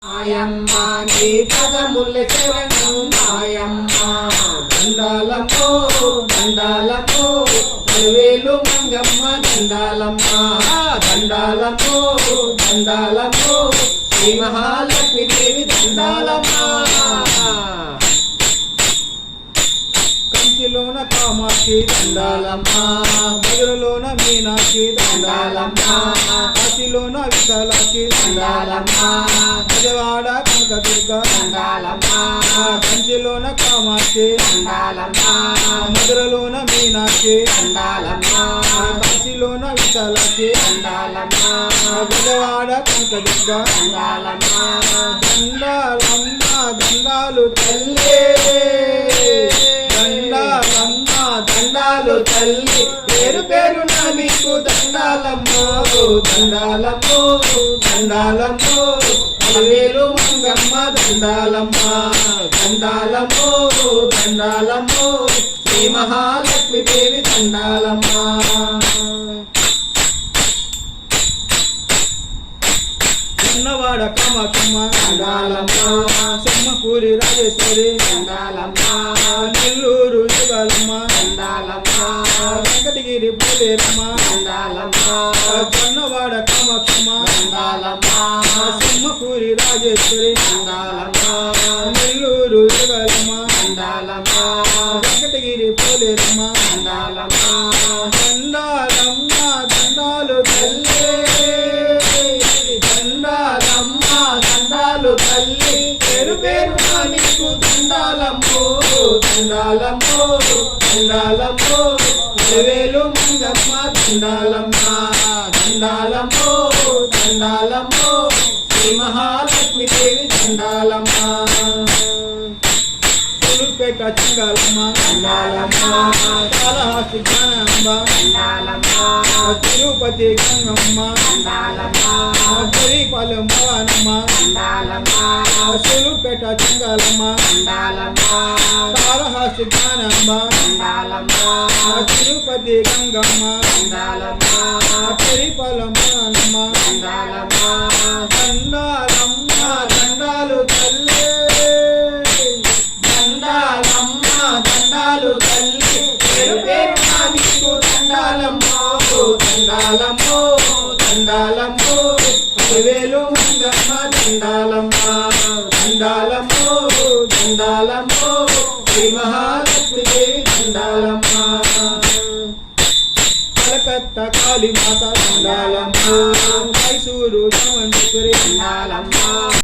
మాయమ్మ నీ పదముల శరణం మాయమ్మ దండాలమ్మో దండాలమ్మో వేలు మంగమ్మ దండాలమ్మ దండాలమ్మో దండాలమ్మో శ్రీ మహాలక్ష్మి దేవి దండాలమ్మ కంచిలోన కామాక్షి దండాలమ్మ మధురలోన మీనాక్షి దండాలమ్మ కాశీలోన విశాలాక్షి దండాలమ్మ విజయవాడ కనకదుర్గ దండాలమ్మ కంచిలోన కామాక్షి దండాలమ్మ మధురలోన మీనాక్షి దండాలమ్మ కాశీలోన విశాలాక్షి దండాలమ్మ విజయవాడ కనకదుర్గ దండాలమ్మ దండాలమ్మ దండాలు తల్లే దండాలమ్మ దండాలు తల్లి పేరు పేరున మీకు దండాలమ్మో దండాలమ్మో దండాలమ్మో వేలు మంగమ్మ దండాలమ్మ దండాలమ్మో దండాలమ్మో శ్రీ మహాలక్ష్మి దేవి దండాలమ్మ ఉన్నవాడ కామాక్షమ్మ దండాలమ్మ సింహపూరి రాజేశ్వరి దండాలమ్మ నెల్లూరు యుగాలమ్మ దండాలమ్మ వెంకటగిరి పూలేరమ్మ దండాలమ్మ ఉన్నవాడ కామాక్షమ్మ దండాలమ్మ సింహపూరి రాజేశ్వరి దండాలమ్మ నెల్లూరు యుగాలమ్మ దండాలమ్మ వెంకటగిరి పూలేరమ్మ దండాలమ్మ దండాలమ్మ దండాలు తల్లే దండాలమ్మ దండాలు తల్లి పేరు పేరున నీకు దండాలమ్మో దండాలమ్మో దండాలమ్మో వేలు మంగమ్మ దండాలమ్మ దండాలమ్మో దండాలమ్మో శ్రీ మహాలక్ష్మి దేవి దండాలమ్మ పులుపేట చింగాలమ్మ దండాలమ్మ కాళహస్తి జ్ఞానాంబ దండాలమ్మ తిరుపతి గంగమ్మ దండాలమ్మ పురిపాలెం భవానమ్మ దండాలమ్మ పులుపేట చింగాలమ్మ దండాలమ్మ కాళహస్తి జ్ఞానాంబ దండాలమ్మ తిరుపతి గంగమ్మ దండాలమ్మ పురిపాలెం భవానమ్మ దండాలమ్మ దండాలమ్మ దండాలు తల్లే దండాలమ్మ దండాలు తల్లి పేరు పేరున మీకు దండాలమ్మో దండాలమ్మో దండాలమ్మో వేలు మంగమ్మ దండాలమ్మ దండాలమ్మో దండాలమ్మో శ్రీ మహాలక్ష్మి దేవి దండాలమ్మ కలకత్తా కాళీమాత దండాలమ్మ మైసూరు చాముండేశ్వరి దండాలమ్మ